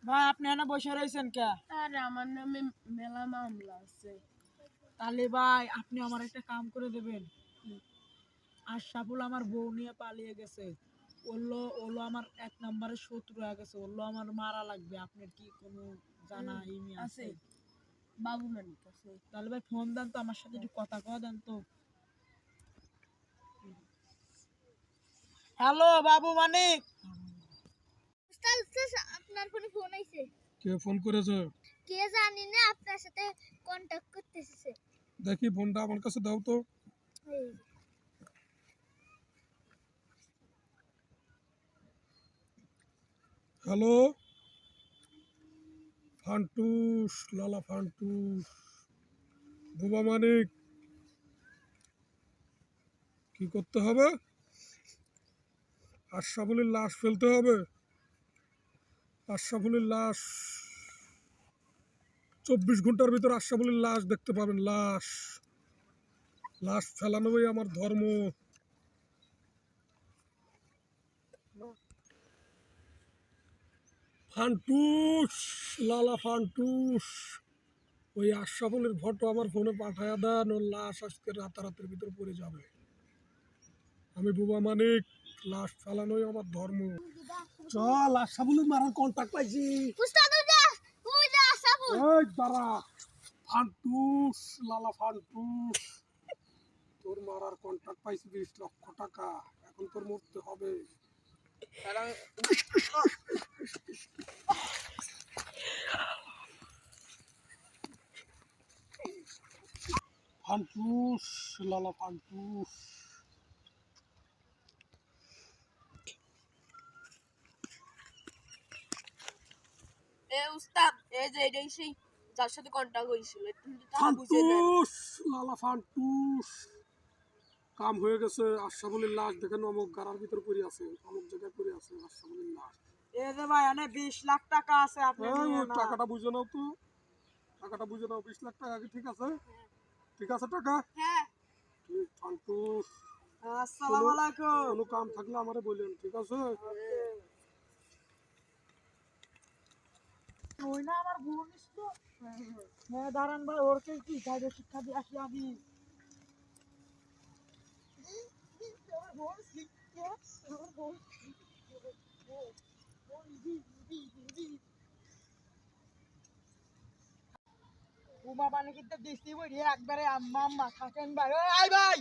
ভাই আপনি এখানে বসে রয়েছেন কে? আরে আমার নামে মেলা মামলা আছে। তাহলে ভাই আপনি আমার একটা কাম করে দেবেন। আশরাফুল আমার বউ নিয়ে পালিয়ে গেছে। ওলো ওলো আমার এক নম্বরের শত্রু হয়ে গেছে। ওলো আমার মারা লাগবে। আপনার কি কোনো জানা ইমি আছে? বাবু মানিক আছে। তাহলে ভাই ফোন দেন তো, আমার সাথে একটু কথা কওয়া দেন তো। হ্যালো বাবু মানিক। আপনার ফোনে ফোন আইছে। কে ফোন করেছে? কে জানি না, আপনার সাথে কন্টাক্ট করতেছে। দেখি ফোনটা আমার কাছে দাও তো। এই হ্যালো ফান্টুস, লালা ফান্টুস, বুবা মানিক, কি করতে হবে? আশরাফুলের লাশ ফেলতে হবে। আশরাফুলের লাশ 24 ঘন্টার ভিতর আশরাফুলের লাশ দেখতে পাবেন। লাশ লাশ ফেলানোই আমার ধর্ম। ফান্টুস, লালা ফান্টুস, ওই আশরাফুলের ফটো আমার ফোনে পাঠায়া দেন। ওর লাশ আজকে রাতারাতির ভিতর পড়ে যাবে। আমি বুবা মানিক, লাশ ফেলানোই আমার ধর্ম। চল, আশরাফুলের মারার কন্টাক্ট পাইছি। উস্তাদ ওই যে আসাবু। এই দাঁড়া, ফান্টুস, লালা ফান্টুস, তোর মারার কন্ট্রাক্ট পাইছি 20 লক্ষ টাকা। এখন তোর মরতে হবে। ফান্টুস, লালা ফান্টুস। উস্তাদ এই যে এটাই সেই যার সাথে কন্টাক্ট হয়েছিল। ফান্টুস, লালা ফান্টুস, কাম হয়ে গেছে। আশরাফুলের লাশ দেখেন অমুক গাড়ার ভিতর পড়ে আছে, অমুক জায়গায় পড়ে আছে আশরাফুলের লাশ। এই যে ভাই এখানে 20 লাখ টাকা আছে, আপনি এই, নিয়ে ওই না। টাকাটা বুঝে নাও তো, টাকাটা বুঝে নাও। 20 লাখ টাকা কি ঠিক আছে? ঠিক আছে টাকা? হ্যাঁ ঠিক। ফান্টুস, আসসালামু আলাইকুম। কোনো কাম থাকলে আমারে বললেন, ঠিক আছে? ওই না আমার বোন তো। হ্যাঁ দাঁড়ান ভাই, ওর কে কি কাজে শিক্ষা দিয়ে আসি আমি। আমার বোন শিক্ষা, আমার বোন উমা পানি কিন্তু বৃষ্টি পড়ি একবারে আম্মা আম্মা থাকেন ভাই। ওই আই ভাই।